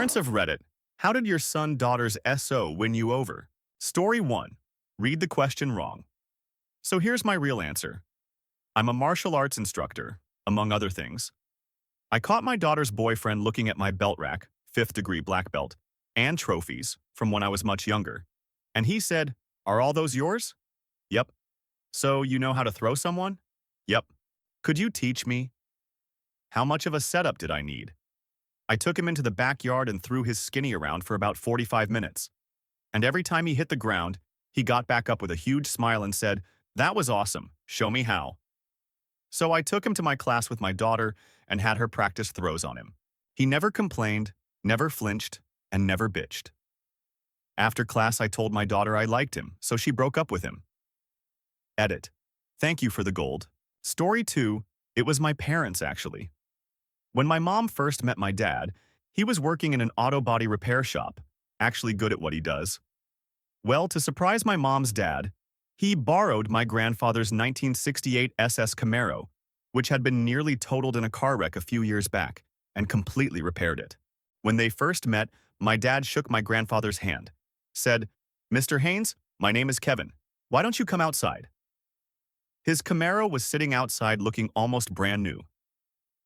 Parents of Reddit, how did your son/daughter's SO win you over? Story 1. Read the question wrong. So here's my real answer. I'm a martial arts instructor, among other things. I caught my daughter's boyfriend looking at my belt rack, 5th degree black belt, and trophies from when I was much younger. And he said, "Are all those yours?" Yep. "So you know how to throw someone?" Yep. "Could you teach me?" How much of a setup did I need? I took him into the backyard and threw his skinny around for about 45 minutes. And every time he hit the ground, he got back up with a huge smile and said, "That was awesome. Show me how." So I took him to my class with my daughter and had her practice throws on him. He never complained, never flinched, and never bitched. After class, I told my daughter I liked him, so she broke up with him. Edit. Thank you for the gold. Story 2. It was my parents, actually. When my mom first met my dad, he was working in an auto body repair shop, actually good at what he does. Well, to surprise my mom's dad, he borrowed my grandfather's 1968 SS Camaro, which had been nearly totaled in a car wreck a few years back, and completely repaired it. When they first met, my dad shook my grandfather's hand, said, "Mr. Haynes, my name is Kevin. Why don't you come outside?" His Camaro was sitting outside looking almost brand new.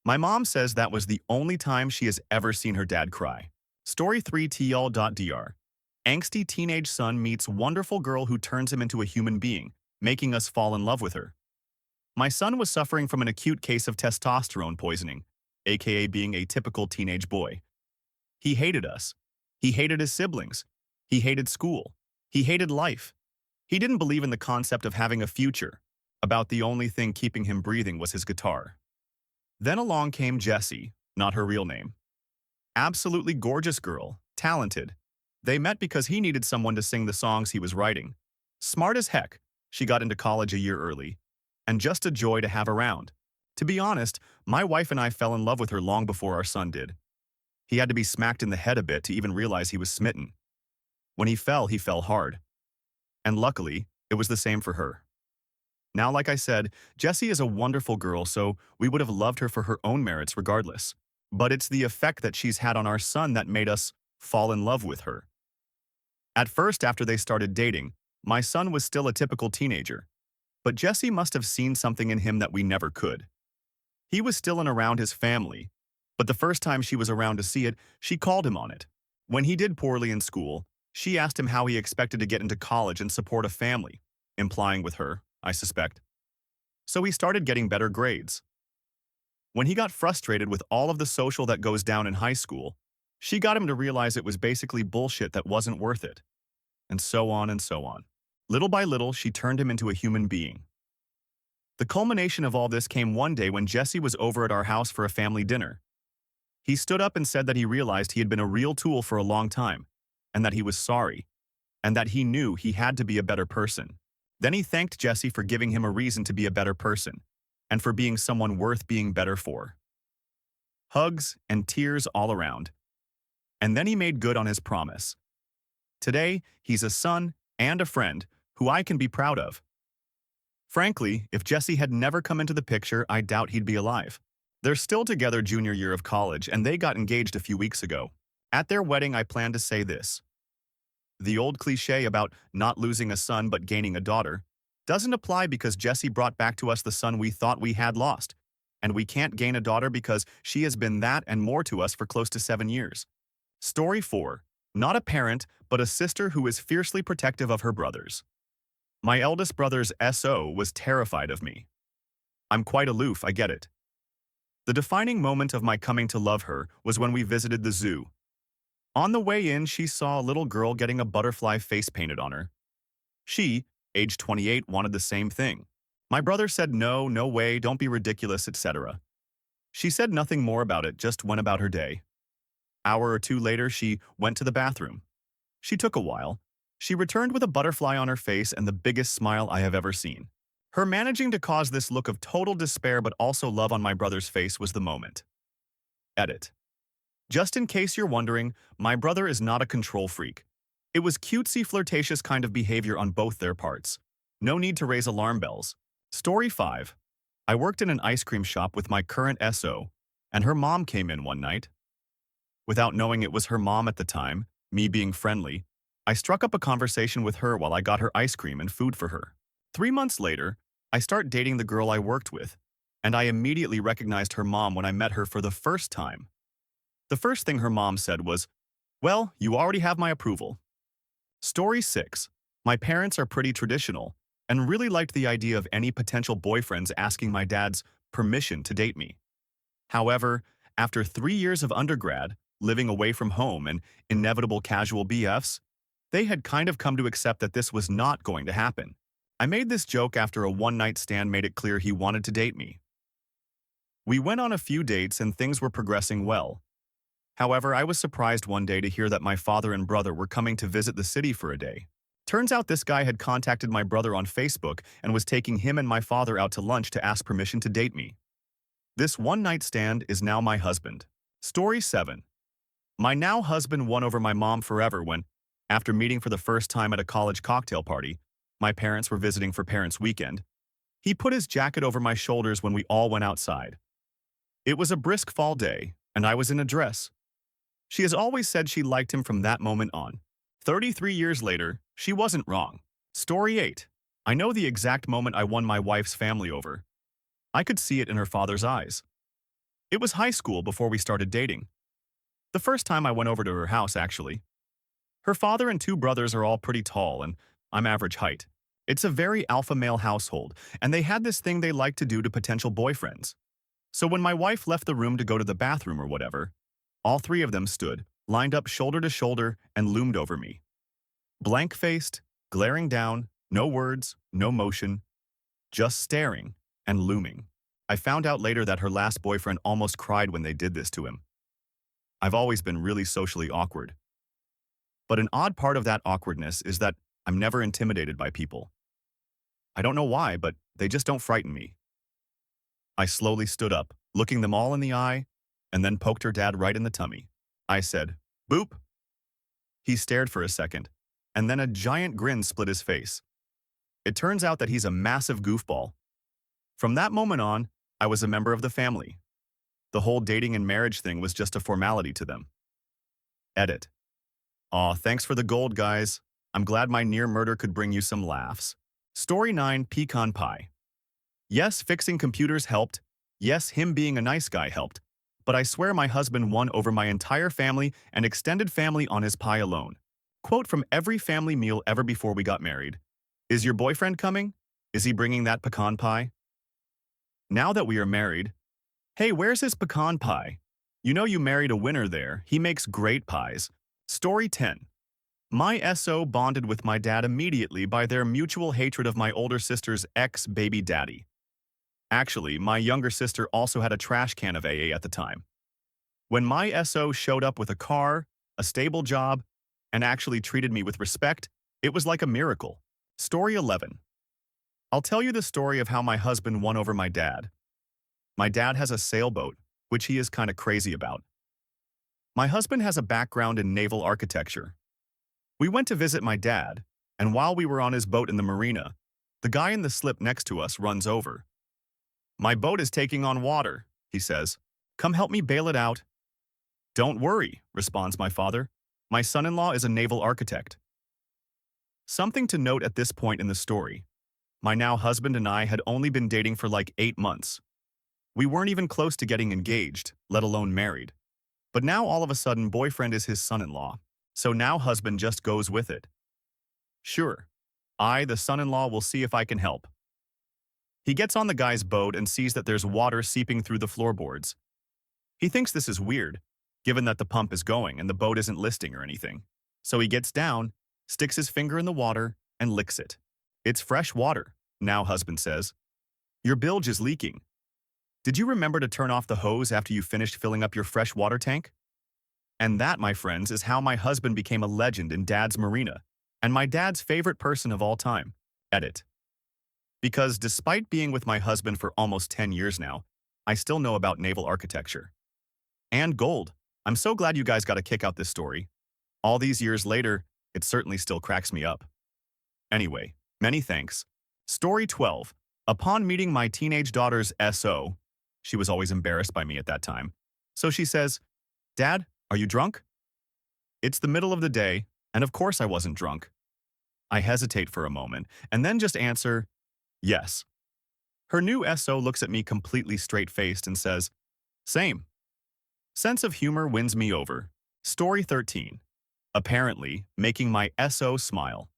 My mom says that was the only time she has ever seen her dad cry. Story 3 TL.dr. Angsty teenage son meets wonderful girl who turns him into a human being, making us fall in love with her. My son was suffering from an acute case of testosterone poisoning, aka being a typical teenage boy. He hated us. He hated his siblings. He hated school. He hated life. He didn't believe in the concept of having a future. About the only thing keeping him breathing was his guitar. Then along came Jessie, not her real name. Absolutely gorgeous girl, talented. They met because he needed someone to sing the songs he was writing. Smart as heck, she got into college a year early. And just a joy to have around. To be honest, my wife and I fell in love with her long before our son did. He had to be smacked in the head a bit to even realize he was smitten. When he fell hard. And luckily, it was the same for her. Now, like I said, Jessie is a wonderful girl, so we would have loved her for her own merits regardless. But it's the effect that she's had on our son that made us fall in love with her. At first, after they started dating, my son was still a typical teenager. But Jessie must have seen something in him that we never could. He was still in around his family, but the first time she was around to see it, she called him on it. When he did poorly in school, she asked him how he expected to get into college and support a family, implying with her, I suspect. So he started getting better grades. When he got frustrated with all of the social that goes down in high school, she got him to realize it was basically bullshit that wasn't worth it. And so on and so on. Little by little, she turned him into a human being. The culmination of all this came one day when Jessie was over at our house for a family dinner. He stood up and said that he realized he had been a real tool for a long time, and that he was sorry, and that he knew he had to be a better person. Then he thanked Jessie for giving him a reason to be a better person, and for being someone worth being better for. Hugs and tears all around. And then he made good on his promise. Today, he's a son and a friend who I can be proud of. Frankly, if Jessie had never come into the picture, I doubt he'd be alive. They're still together junior year of college, and they got engaged a few weeks ago. At their wedding, I plan to say this. The old cliche about not losing a son but gaining a daughter doesn't apply because Jessie brought back to us the son we thought we had lost, and we can't gain a daughter because she has been that and more to us for close to 7 years. Story 4. Not a parent, but a sister who is fiercely protective of her brothers. My eldest brother's SO was terrified of me. I'm quite aloof, I get it. The defining moment of my coming to love her was when we visited the zoo. On the way in, she saw a little girl getting a butterfly face painted on her. She, age 28, wanted the same thing. My brother said no, no way, don't be ridiculous, etc. She said nothing more about it, just went about her day. Hour or two later, she went to the bathroom. She took a while. She returned with a butterfly on her face and the biggest smile I have ever seen. Her managing to cause this look of total despair but also love on my brother's face was the moment. Edit. Just in case you're wondering, my brother is not a control freak. It was cutesy, flirtatious kind of behavior on both their parts. No need to raise alarm bells. Story 5. I worked in an ice cream shop with my current SO, and her mom came in one night. Without knowing it was her mom at the time, me being friendly, I struck up a conversation with her while I got her ice cream and food for her. 3 months later, I start dating the girl I worked with, and I immediately recognized her mom when I met her for the first time. The first thing her mom said was, "Well, you already have my approval." Story 6. My parents are pretty traditional and really liked the idea of any potential boyfriends asking my dad's permission to date me. However, after 3 years of undergrad, living away from home and inevitable casual BFs, they had kind of come to accept that this was not going to happen. I made this joke after a one-night stand made it clear he wanted to date me. We went on a few dates and things were progressing well. However, I was surprised one day to hear that my father and brother were coming to visit the city for a day. Turns out this guy had contacted my brother on Facebook and was taking him and my father out to lunch to ask permission to date me. This one-night stand is now my husband. Story 7. My now husband won over my mom forever when, after meeting for the first time at a college cocktail party, my parents were visiting for Parents' Weekend, he put his jacket over my shoulders when we all went outside. It was a brisk fall day, and I was in a dress. She has always said she liked him from that moment on. 33 years later, she wasn't wrong. Story 8. I know the exact moment I won my wife's family over. I could see it in her father's eyes. It was high school before we started dating. The first time I went over to her house, actually. Her father and two brothers are all pretty tall, and I'm average height. It's a very alpha male household, and they had this thing they liked to do to potential boyfriends. So when my wife left the room to go to the bathroom or whatever, all three of them stood, lined up shoulder to shoulder, and loomed over me. Blank-faced, glaring down, no words, no motion, just staring and looming. I found out later that her last boyfriend almost cried when they did this to him. I've always been really socially awkward. But an odd part of that awkwardness is that I'm never intimidated by people. I don't know why, but they just don't frighten me. I slowly stood up, looking them all in the eye, and then poked her dad right in the tummy. I said, "Boop." He stared for a second, and then a giant grin split his face. It turns out that he's a massive goofball. From that moment on, I was a member of the family. The whole dating and marriage thing was just a formality to them. Edit. Aw, thanks for the gold, guys. I'm glad my near murder could bring you some laughs. Story 9. Pecan Pie. Yes, fixing computers helped. Yes, him being a nice guy helped. But I swear my husband won over my entire family and extended family on his pie alone. Quote from every family meal ever before we got married. Is your boyfriend coming? Is he bringing that pecan pie? Now that we are married, hey, where's his pecan pie? You know you married a winner there. He makes great pies. Story 10. My SO bonded with my dad immediately by their mutual hatred of my older sister's ex-baby daddy. Actually, my younger sister also had a trash can of AA at the time. When my SO showed up with a car, a stable job, and actually treated me with respect, it was like a miracle. Story 11. I'll tell you the story of how my husband won over my dad. My dad has a sailboat, which he is kind of crazy about. My husband has a background in naval architecture. We went to visit my dad, and while we were on his boat in the marina, the guy in the slip next to us runs over. "My boat is taking on water," he says. "Come help me bail it out." "Don't worry," responds my father. "My son-in-law is a naval architect." Something to note at this point in the story. My now husband and I had only been dating for like 8 months. We weren't even close to getting engaged, let alone married. But now all of a sudden boyfriend is his son-in-law, so now husband just goes with it. Sure, I, the son-in-law, will see if I can help. He gets on the guy's boat and sees that there's water seeping through the floorboards. He thinks this is weird, given that the pump is going and the boat isn't listing or anything. So he gets down, sticks his finger in the water, and licks it. "It's fresh water," now husband says. "Your bilge is leaking. Did you remember to turn off the hose after you finished filling up your fresh water tank?" And that, my friends, is how my husband became a legend in Dad's marina, and my dad's favorite person of all time. Edit. Because despite being with my husband for almost 10 years now, I still know about naval architecture. And gold. I'm so glad you guys got a kick out this story. All these years later, it certainly still cracks me up. Anyway, many thanks. Story 12. Upon meeting my teenage daughter's SO, she was always embarrassed by me at that time, so she says, "Dad, Are you drunk? It's the middle of the day, and of course I wasn't drunk. I hesitate for a moment, and then just answer, yes. Her new SO looks at me completely straight-faced and says, same. Sense of humor wins me over. Story 13. Apparently, making my SO smile.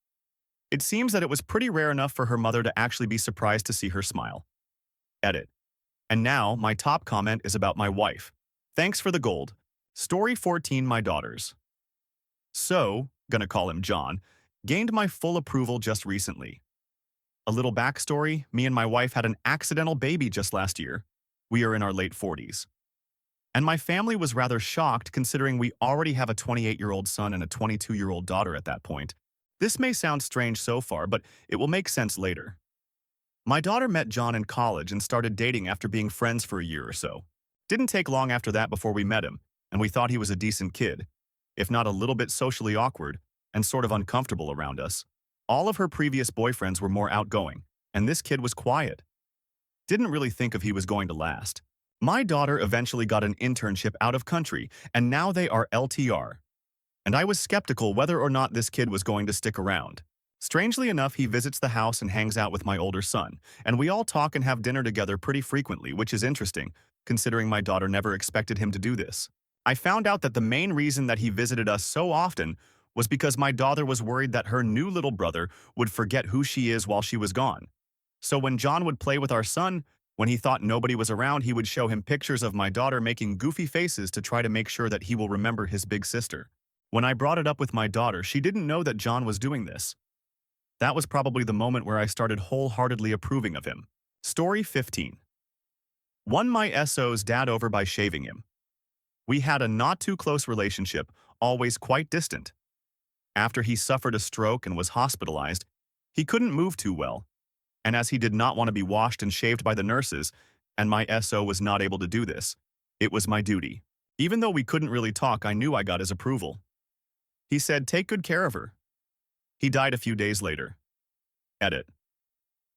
It seems that it was pretty rare enough for her mother to actually be surprised to see her smile. Edit. And now, my top comment is about my wife. Thanks for the gold. Story 14. My daughters. So, gonna call him John, gained my full approval just recently. A little backstory, me and my wife had an accidental baby just last year. We are in our late 40s. And my family was rather shocked considering we already have a 28-year-old son and a 22-year-old daughter at that point. This may sound strange so far, but it will make sense later. My daughter met John in college and started dating after being friends for a year or so. Didn't take long after that before we met him, and we thought he was a decent kid, if not a little bit socially awkward and sort of uncomfortable around us. All of her previous boyfriends were more outgoing, and this kid was quiet. Didn't really think if he was going to last. My daughter eventually got an internship out of country, and now they are LTR. And I was skeptical whether or not this kid was going to stick around. Strangely enough, he visits the house and hangs out with my older son, and we all talk and have dinner together pretty frequently, which is interesting, considering my daughter never expected him to do this. I found out that the main reason that he visited us so often was because my daughter was worried that her new little brother would forget who she is while she was gone. So when John would play with our son, when he thought nobody was around, he would show him pictures of my daughter making goofy faces to try to make sure that he will remember his big sister. When I brought it up with my daughter, she didn't know that John was doing this. That was probably the moment where I started wholeheartedly approving of him. Story 15. Won my SO's dad over by shaving him. We had a not-too-close relationship, always quite distant. After he suffered a stroke and was hospitalized, he couldn't move too well. And as he did not want to be washed and shaved by the nurses, and my SO was not able to do this, it was my duty. Even though we couldn't really talk, I knew I got his approval. He said, take good care of her. He died a few days later. Edit.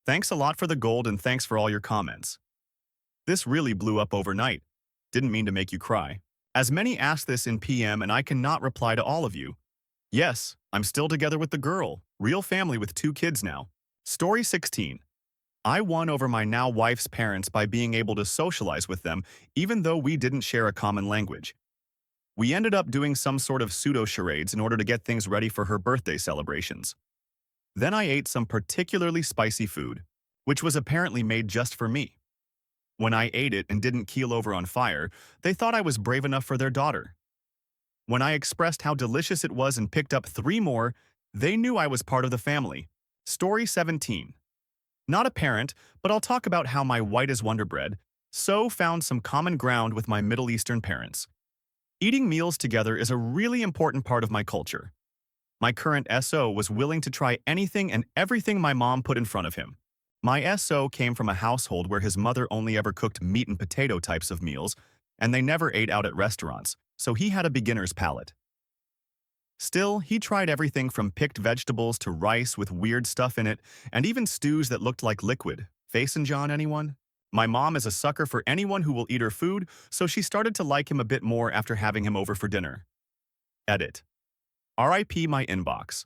Thanks a lot for the gold and thanks for all your comments. This really blew up overnight. Didn't mean to make you cry. As many asked this in PM and I cannot reply to all of you. Yes, I'm still together with the girl, real family with 2 kids now. Story 16. I won over my now wife's parents by being able to socialize with them even though we didn't share a common language. We ended up doing some sort of pseudo-charades in order to get things ready for her birthday celebrations. Then I ate some particularly spicy food, which was apparently made just for me. When I ate it and didn't keel over on fire, they thought I was brave enough for their daughter. When I expressed how delicious it was and picked up 3 more, they knew I was part of the family. Story 17. Not a parent, but I'll talk about how my white as Wonder Bread found some common ground with my Middle Eastern parents. Eating meals together is a really important part of my culture. My current SO was willing to try anything and everything my mom put in front of him. My SO came from a household where his mother only ever cooked meat and potato types of meals, and they never ate out at restaurants, so he had a beginner's palate. Still, he tried everything from picked vegetables to rice with weird stuff in it, and even stews that looked like liquid. Facin' John, anyone? My mom is a sucker for anyone who will eat her food, so she started to like him a bit more after having him over for dinner. Edit. RIP my inbox.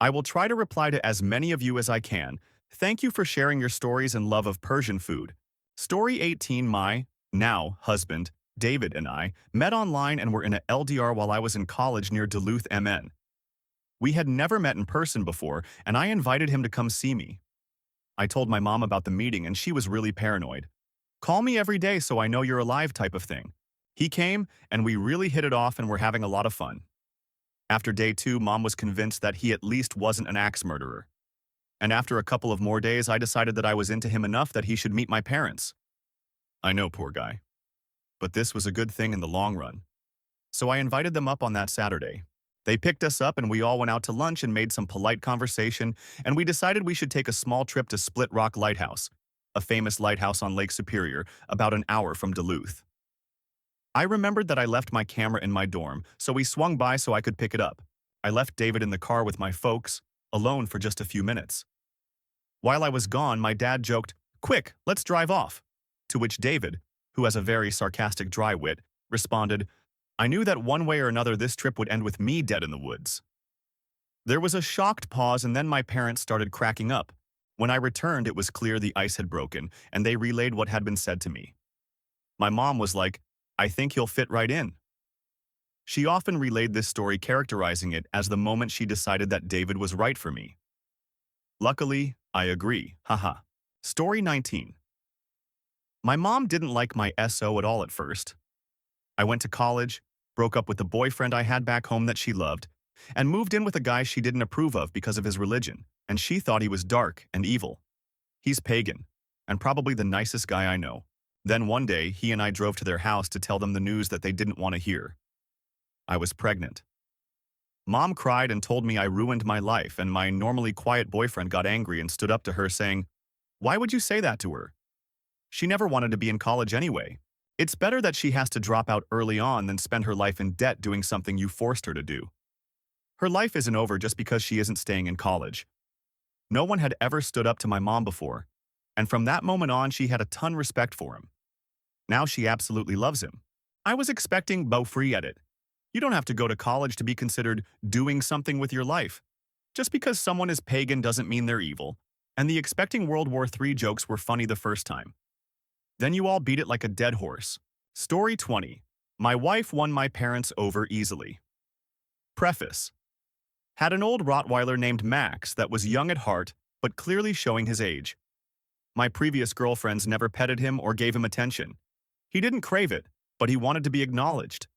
I will try to reply to as many of you as I can. Thank you for sharing your stories and love of Persian food. Story 18. My, now, husband, David and I met online and were in a LDR while I was in college near Duluth, MN. We had never met in person before, and I invited him to come see me. I told my mom about the meeting and she was really paranoid. Call me every day so I know you're alive type of thing. He came, and we really hit it off and were having a lot of fun. After day 2, Mom was convinced that he at least wasn't an axe murderer. And after a couple of more days, I decided that I was into him enough that he should meet my parents. I know, poor guy. But this was a good thing in the long run. So I invited them up on that Saturday. They picked us up and we all went out to lunch and made some polite conversation, and we decided we should take a small trip to Split Rock Lighthouse, a famous lighthouse on Lake Superior, about an hour from Duluth. I remembered that I left my camera in my dorm, so we swung by so I could pick it up. I left David in the car with my folks, alone for just a few minutes. While I was gone, my dad joked, "Quick, let's drive off." To which David, who has a very sarcastic dry wit, responded, I knew that one way or another this trip would end with me dead in the woods. There was a shocked pause and then my parents started cracking up. When I returned, it was clear the ice had broken, and they relayed what had been said to me. My mom was like, "I think he'll fit right in." She often relayed this story, characterizing it as the moment she decided that David was right for me. Luckily, I agree, haha. Story 19. My mom didn't like my SO at all at first. I went to college, broke up with the boyfriend I had back home that she loved, and moved in with a guy she didn't approve of because of his religion, and she thought he was dark and evil. He's pagan, and probably the nicest guy I know. Then one day, he and I drove to their house to tell them the news that they didn't want to hear. I was pregnant. Mom cried and told me I ruined my life, and my normally quiet boyfriend got angry and stood up to her saying, "Why would you say that to her? She never wanted to be in college anyway. It's better that she has to drop out early on than spend her life in debt doing something you forced her to do. Her life isn't over just because she isn't staying in college." No one had ever stood up to my mom before, and from that moment on she had a ton respect for him. Now she absolutely loves him. I was expecting Beau free at it. You don't have to go to college to be considered doing something with your life. Just because someone is pagan doesn't mean they're evil, and the expecting World War III jokes were funny the first time. Then you all beat it like a dead horse. Story 20. My wife won my parents over easily. Preface. Had an old Rottweiler named Max that was young at heart, but clearly showing his age. My previous girlfriends never petted him or gave him attention. He didn't crave it, but he wanted to be acknowledged.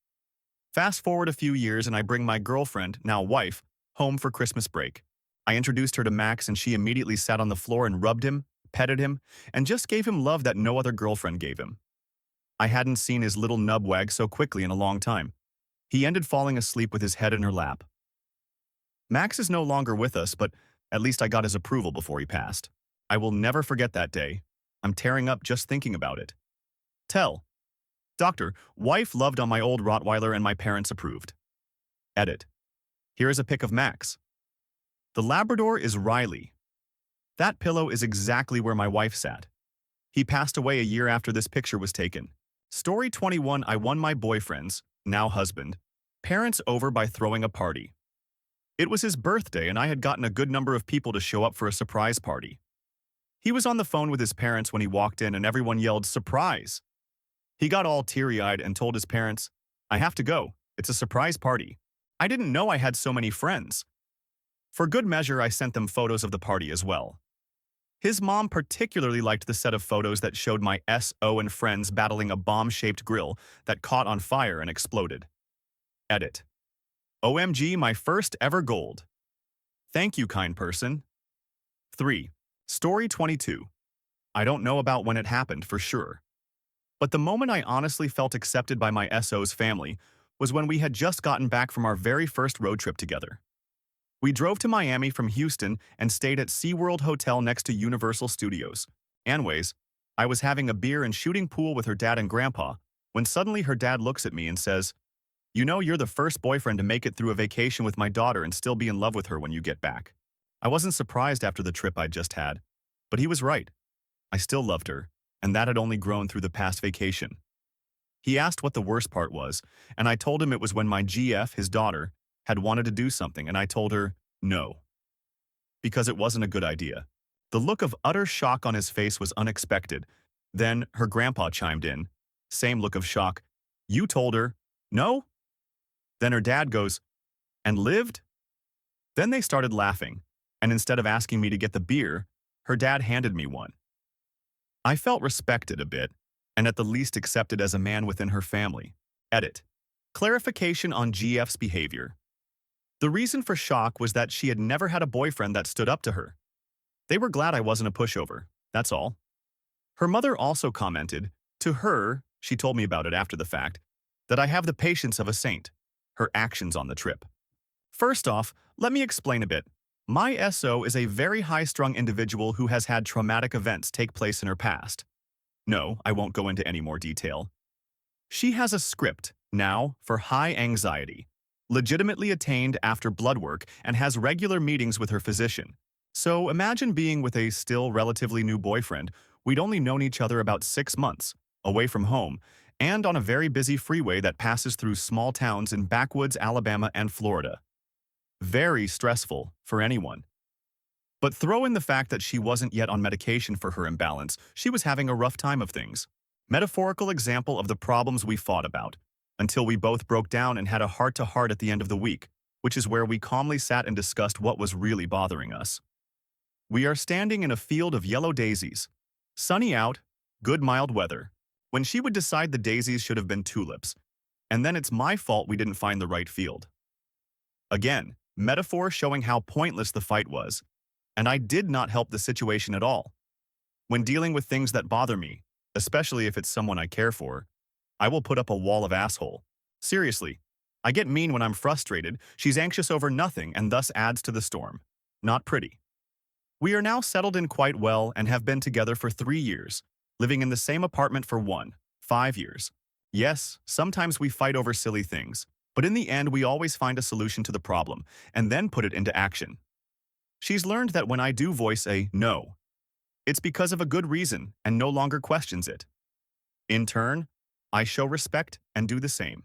Fast forward a few years and I bring my girlfriend, now wife, home for Christmas break. I introduced her to Max and she immediately sat on the floor and rubbed him, petted him, and just gave him love that no other girlfriend gave him. I hadn't seen his little nub wag so quickly in a long time. He ended falling asleep with his head in her lap. Max is no longer with us, but at least I got his approval before he passed. I will never forget that day. I'm tearing up just thinking about it. Tell. Doctor, wife loved on my old Rottweiler and my parents approved. Edit. Here is a pic of Max. The Labrador is Riley. That pillow is exactly where my wife sat. He passed away a year after this picture was taken. Story 21. I won my boyfriend's, now husband, parents over by throwing a party. It was his birthday and I had gotten a good number of people to show up for a surprise party. He was on the phone with his parents when he walked in and everyone yelled, "Surprise!" He got all teary-eyed and told his parents, "I have to go. It's a surprise party. I didn't know I had so many friends." For good measure, I sent them photos of the party as well. His mom particularly liked the set of photos that showed my SO and friends battling a bomb-shaped grill that caught on fire and exploded. Edit. OMG, my first ever gold. Thank you, kind person. 3. Story 22. I don't know about when it happened for sure. But the moment I honestly felt accepted by my SO's family was when we had just gotten back from our very first road trip together. We drove to Miami from Houston and stayed at SeaWorld Hotel next to Universal Studios. Anyways, I was having a beer and shooting pool with her dad and grandpa when suddenly her dad looks at me and says, "You know you're the first boyfriend to make it through a vacation with my daughter and still be in love with her when you get back." I wasn't surprised after the trip I'd just had, but he was right. I still loved her, and that had only grown through the past vacation. He asked what the worst part was, and I told him it was when my GF, his daughter, had wanted to do something, and I told her no, because it wasn't a good idea. The look of utter shock on his face was unexpected. Then her grandpa chimed in. Same look of shock. "You told her no?" Then her dad goes, "And lived?" Then they started laughing, and instead of asking me to get the beer, her dad handed me one. I felt respected a bit, and at the least accepted as a man within her family. Edit. Clarification on GF's behavior. The reason for shock was that she had never had a boyfriend that stood up to her. They were glad I wasn't a pushover, that's all. Her mother also commented, to her, she told me about it after the fact, that I have the patience of a saint. Her actions on the trip. First off, let me explain a bit. My SO is a very high-strung individual who has had traumatic events take place in her past. No, I won't go into any more detail. She has a script, now, for high anxiety, legitimately attained after blood work and has regular meetings with her physician. So imagine being with a still relatively new boyfriend. We'd only known each other about 6 months, away from home, and on a very busy freeway that passes through small towns in backwoods Alabama and Florida. Very stressful for anyone. But throw in the fact that she wasn't yet on medication for her imbalance. She was having a rough time of things. Metaphorical example of the problems we fought about, until we both broke down and had a heart-to-heart at the end of the week, which is where we calmly sat and discussed what was really bothering us. We are standing in a field of yellow daisies. Sunny out, good mild weather. When she would decide the daisies should have been tulips, and then it's my fault we didn't find the right field. Again, metaphor showing how pointless the fight was, and I did not help the situation at all. When dealing with things that bother me, especially if it's someone I care for, I will put up a wall of asshole. Seriously, I get mean when I'm frustrated, she's anxious over nothing and thus adds to the storm. Not pretty. We are now settled in quite well and have been together for 3 years, living in the same apartment for 5 years. Yes, sometimes we fight over silly things, but in the end we always find a solution to the problem and then put it into action. She's learned that when I do voice a no, it's because of a good reason and no longer questions it. In turn, I show respect and do the same.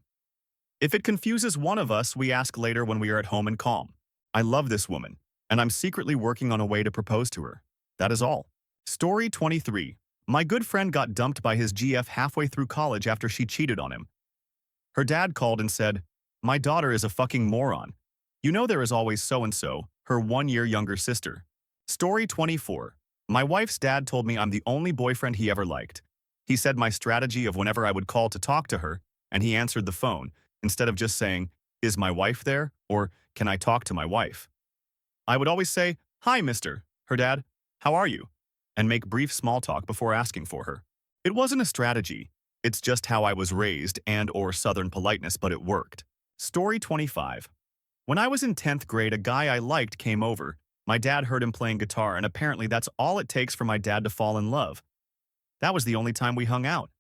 If it confuses one of us, we ask later when we are at home and calm. I love this woman, and I'm secretly working on a way to propose to her. That is all. Story 23. My good friend got dumped by his GF halfway through college after she cheated on him. Her dad called and said, "My daughter is a fucking moron. You know there is always so-and-so, her 1 year younger sister." Story 24. My wife's dad told me I'm the only boyfriend he ever liked. He said my strategy of whenever I would call to talk to her, and he answered the phone, instead of just saying, "Is my wife there?" or "Can I talk to my wife?" I would always say, "Hi, mister," her dad, "how are you?" and make brief small talk before asking for her. It wasn't a strategy. It's just how I was raised and/or Southern politeness, but it worked. Story 25. When I was in 10th grade, a guy I liked came over. My dad heard him playing guitar, and apparently that's all it takes for my dad to fall in love. That was the only time we hung out.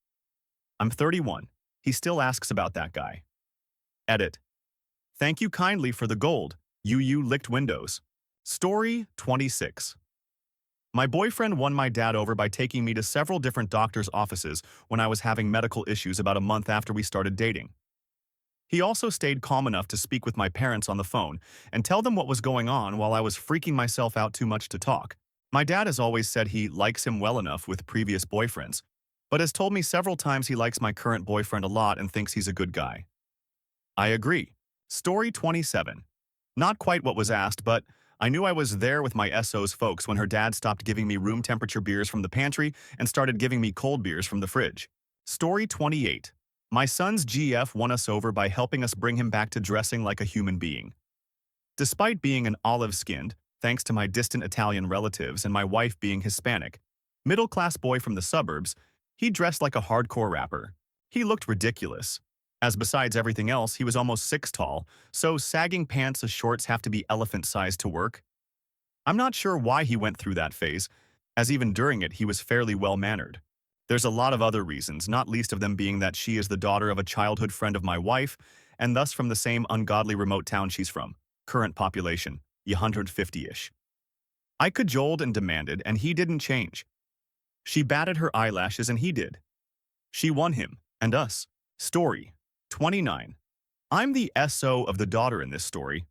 I'm 31. He still asks about that guy. Edit. Thank you kindly for the gold. You licked windows. Story 26. My boyfriend won my dad over by taking me to several different doctors' offices when I was having medical issues about a month after we started dating. He also stayed calm enough to speak with my parents on the phone and tell them what was going on while I was freaking myself out too much to talk. My dad has always said he likes him well enough with previous boyfriends, but has told me several times he likes my current boyfriend a lot and thinks he's a good guy. I agree. Story 27. Not quite what was asked, but I knew I was there with my SO's folks when her dad stopped giving me room temperature beers from the pantry and started giving me cold beers from the fridge. Story 28. My son's GF won us over by helping us bring him back to dressing like a human being. Despite being an olive-skinned, thanks to my distant Italian relatives and my wife being Hispanic, middle-class boy from the suburbs, he dressed like a hardcore rapper. He looked ridiculous, as besides everything else, he was almost 6 tall, so sagging pants and shorts have to be elephant-sized to work. I'm not sure why he went through that phase, as even during it he was fairly well-mannered. There's a lot of other reasons, not least of them being that she is the daughter of a childhood friend of my wife, and thus from the same ungodly remote town she's from. Current population, 150-ish. I cajoled and demanded, and he didn't change. She batted her eyelashes, and he did. She won him, and us. Story 29. I'm the SO of the daughter in this story.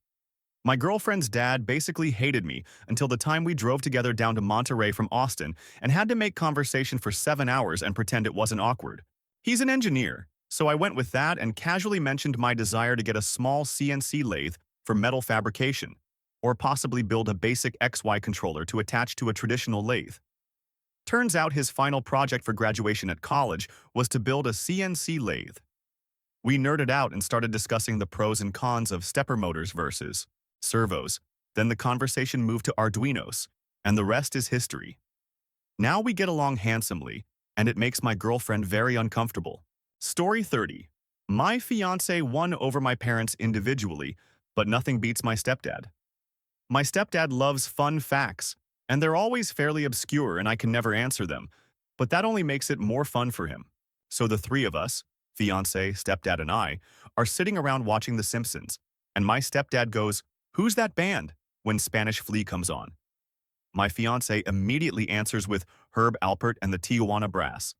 My girlfriend's dad basically hated me until the time we drove together down to Monterey from Austin and had to make conversation for 7 hours and pretend it wasn't awkward. He's an engineer, so I went with that and casually mentioned my desire to get a small CNC lathe for metal fabrication, or possibly build a basic XY controller to attach to a traditional lathe. Turns out his final project for graduation at college was to build a CNC lathe. We nerded out and started discussing the pros and cons of stepper motors versus servos. Then the conversation moved to Arduinos, and the rest is history. Now we get along handsomely, and it makes my girlfriend very uncomfortable. Story 30. My fiancé won over my parents individually, but nothing beats my stepdad. My stepdad loves fun facts, and they're always fairly obscure and I can never answer them, but that only makes it more fun for him. So the three of us, fiancé, stepdad, and I, are sitting around watching The Simpsons, and my stepdad goes, "Who's that band?" when Spanish Flea comes on. My fiancé immediately answers with Herb Alpert and the Tijuana Brass.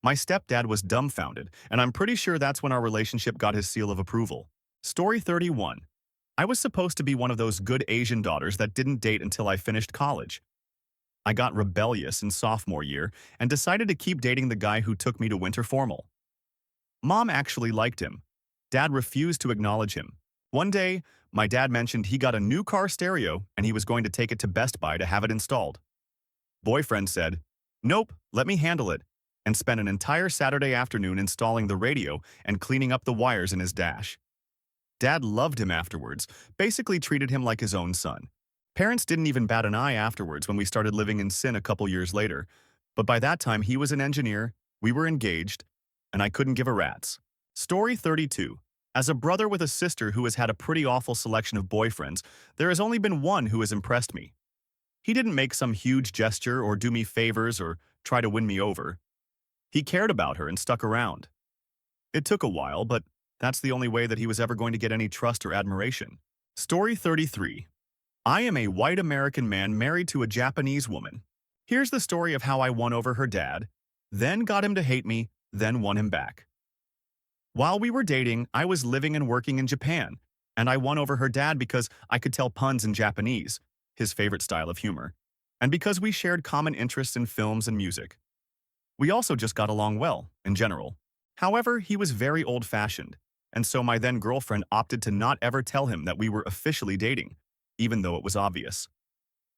My stepdad was dumbfounded, and I'm pretty sure that's when our relationship got his seal of approval. Story 31. I was supposed to be one of those good Asian daughters that didn't date until I finished college. I got rebellious in sophomore year and decided to keep dating the guy who took me to winter formal. Mom actually liked him. Dad refused to acknowledge him. One day, my dad mentioned he got a new car stereo and he was going to take it to Best Buy to have it installed. Boyfriend said, "Nope, let me handle it," and spent an entire Saturday afternoon installing the radio and cleaning up the wires in his dash. Dad loved him afterwards, basically treated him like his own son. Parents didn't even bat an eye afterwards when we started living in sin a couple years later, but by that time he was an engineer, we were engaged, and I couldn't give a rat's. Story 32. As a brother with a sister who has had a pretty awful selection of boyfriends, there has only been one who has impressed me. He didn't make some huge gesture or do me favors or try to win me over. He cared about her and stuck around. It took a while, but that's the only way that he was ever going to get any trust or admiration. Story 33. I am a white American man married to a Japanese woman. Here's the story of how I won over her dad, then got him to hate me, then won him back. While we were dating, I was living and working in Japan, and I won over her dad because I could tell puns in Japanese, his favorite style of humor, and because we shared common interests in films and music. We also just got along well, in general. However, he was very old-fashioned, and so my then-girlfriend opted to not ever tell him that we were officially dating, even though it was obvious.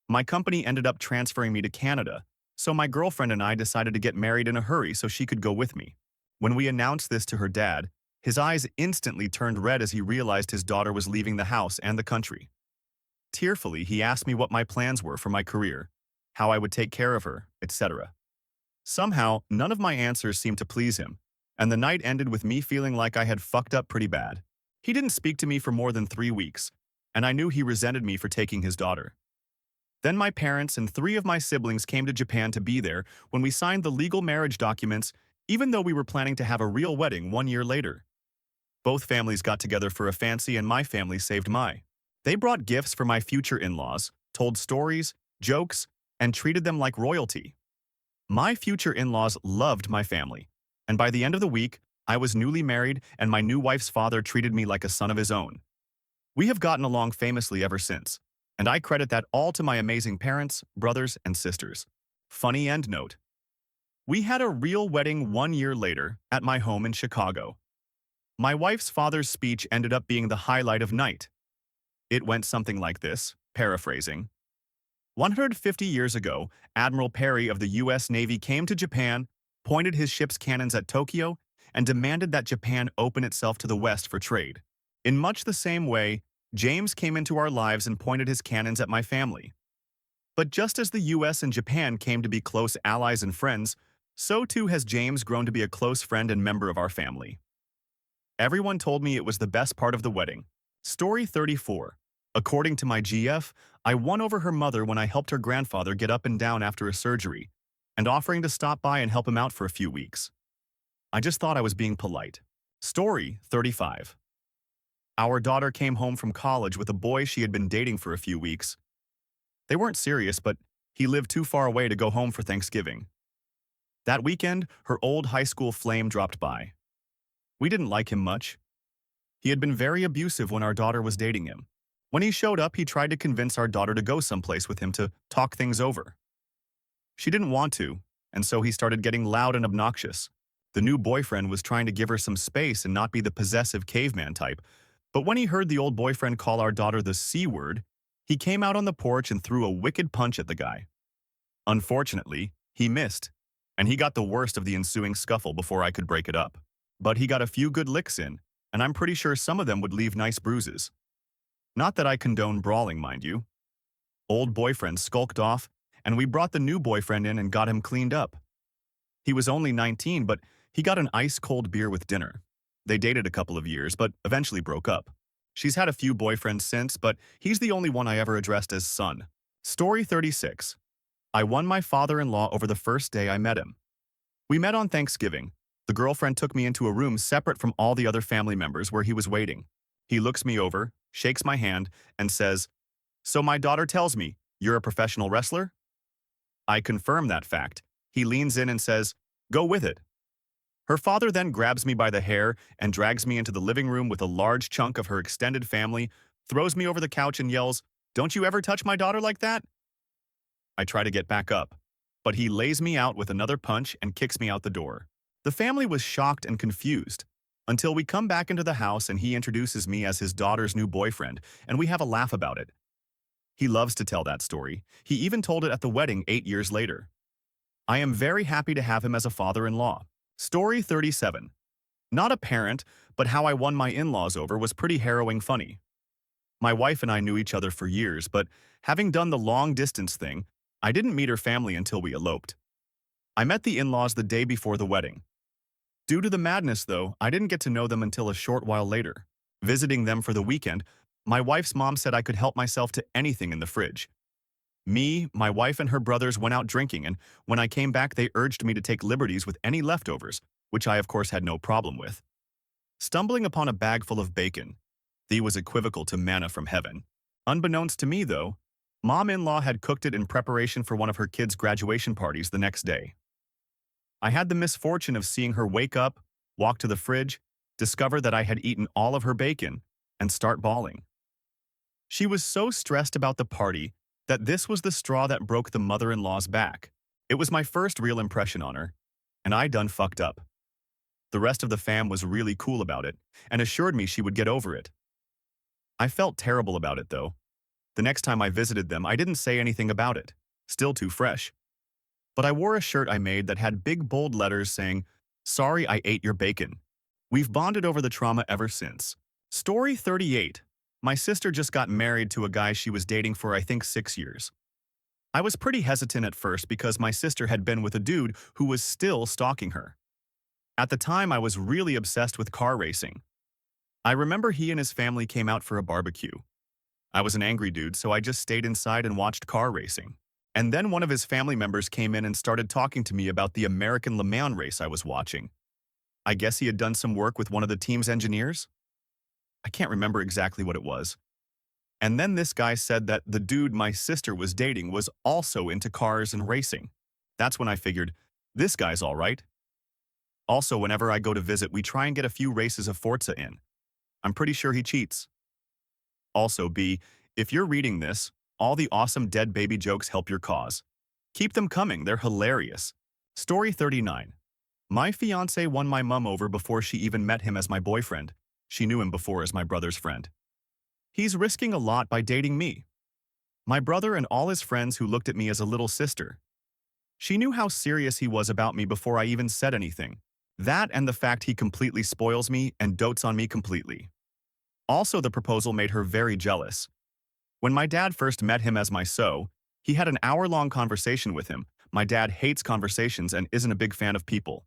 My company ended up transferring me to Canada, so my girlfriend and I decided to get married in a hurry so she could go with me. When we announced this to her dad, his eyes instantly turned red as he realized his daughter was leaving the house and the country. Tearfully, he asked me what my plans were for my career, how I would take care of her, etc. Somehow, none of my answers seemed to please him, and the night ended with me feeling like I had fucked up pretty bad. He didn't speak to me for more than 3 weeks, and I knew he resented me for taking his daughter. Then my parents and 3 of my siblings came to Japan to be there when we signed the legal marriage documents, even though we were planning to have a real wedding 1 year later. Both families got together for a fancy and my family saved my. They brought gifts for my future in-laws, told stories, jokes, and treated them like royalty. My future in-laws loved my family, and by the end of the week, I was newly married and my new wife's father treated me like a son of his own. We have gotten along famously ever since, and I credit that all to my amazing parents, brothers, and sisters. Funny end note. We had a real wedding 1 year later at my home in Chicago. My wife's father's speech ended up being the highlight of night. It went something like this, paraphrasing. 150 years ago, Admiral Perry of the U.S. Navy came to Japan, pointed his ship's cannons at Tokyo, and demanded that Japan open itself to the West for trade. In much the same way, James came into our lives and pointed his cannons at my family. But just as the U.S. and Japan came to be close allies and friends, so too has James grown to be a close friend and member of our family. Everyone told me it was the best part of the wedding. Story 34. According to my GF, I won over her mother when I helped her grandfather get up and down after a surgery, and offering to stop by and help him out for a few weeks. I just thought I was being polite. Story 35. Our daughter came home from college with a boy she had been dating for a few weeks. They weren't serious, but he lived too far away to go home for Thanksgiving. That weekend, her old high school flame dropped by. We didn't like him much. He had been very abusive when our daughter was dating him. When he showed up, he tried to convince our daughter to go someplace with him to talk things over. She didn't want to, and so he started getting loud and obnoxious. The new boyfriend was trying to give her some space and not be the possessive caveman type, but when he heard the old boyfriend call our daughter the C word, he came out on the porch and threw a wicked punch at the guy. Unfortunately, he missed, and he got the worst of the ensuing scuffle before I could break it up. But he got a few good licks in, and I'm pretty sure some of them would leave nice bruises. Not that I condone brawling, mind you. Old boyfriend skulked off, and we brought the new boyfriend in and got him cleaned up. He was only 19, but he got an ice-cold beer with dinner. They dated a couple of years, but eventually broke up. She's had a few boyfriends since, but he's the only one I ever addressed as son. Story 36. I won my father-in-law over the first day I met him. We met on Thanksgiving. The girlfriend took me into a room separate from all the other family members where he was waiting. He looks me over, shakes my hand, and says, "So my daughter tells me, you're a professional wrestler?" I confirm that fact. He leans in and says, "Go with it." Her father then grabs me by the hair and drags me into the living room with a large chunk of her extended family, throws me over the couch and yells, "Don't you ever touch my daughter like that?" I try to get back up, but he lays me out with another punch and kicks me out the door. The family was shocked and confused until we come back into the house and he introduces me as his daughter's new boyfriend, and we have a laugh about it. He loves to tell that story. He even told it at the wedding 8 years later. I am very happy to have him as a father-in-law. Story 37. Not a parent, but how I won my in-laws over was pretty harrowing funny. My wife and I knew each other for years, but having done the long-distance thing, I didn't meet her family until we eloped. I met the in-laws the day before the wedding. Due to the madness, though, I didn't get to know them until a short while later. Visiting them for the weekend, my wife's mom said I could help myself to anything in the fridge. Me, my wife, and her brothers went out drinking, and when I came back, they urged me to take liberties with any leftovers, which I, of course, had no problem with. Stumbling upon a bag full of bacon, thee was equivocal to manna from heaven. Unbeknownst to me, though, mom-in-law had cooked it in preparation for one of her kids' graduation parties the next day. I had the misfortune of seeing her wake up, walk to the fridge, discover that I had eaten all of her bacon, and start bawling. She was so stressed about the party that this was the straw that broke the mother-in-law's back. It was my first real impression on her, and I done fucked up. The rest of the fam was really cool about it and assured me she would get over it. I felt terrible about it, though. The next time I visited them, I didn't say anything about it. Still too fresh. But I wore a shirt I made that had big bold letters saying, "Sorry I ate your bacon." We've bonded over the trauma ever since. Story 38. My sister just got married to a guy she was dating for I think 6 years. I was pretty hesitant at first because my sister had been with a dude who was still stalking her. At the time, I was really obsessed with car racing. I remember he and his family came out for a barbecue. I was an angry dude, so I just stayed inside and watched car racing. And then one of his family members came in and started talking to me about the American Le Mans race I was watching. I guess he had done some work with one of the team's engineers? I can't remember exactly what it was. And then this guy said that the dude my sister was dating was also into cars and racing. That's when I figured, this guy's all right. Also, whenever I go to visit, we try and get a few races of Forza in. I'm pretty sure he cheats. Also, B, if you're reading this, all the awesome dead baby jokes help your cause. Keep them coming, they're hilarious. Story 39. My fiancé won my mom over before she even met him as my boyfriend. She knew him before as my brother's friend. He's risking a lot by dating me. My brother and all his friends who looked at me as a little sister. She knew how serious he was about me before I even said anything. That and the fact he completely spoils me and dotes on me completely. Also, the proposal made her very jealous. When my dad first met him as my so, he had an hour-long conversation with him. My dad hates conversations and isn't a big fan of people.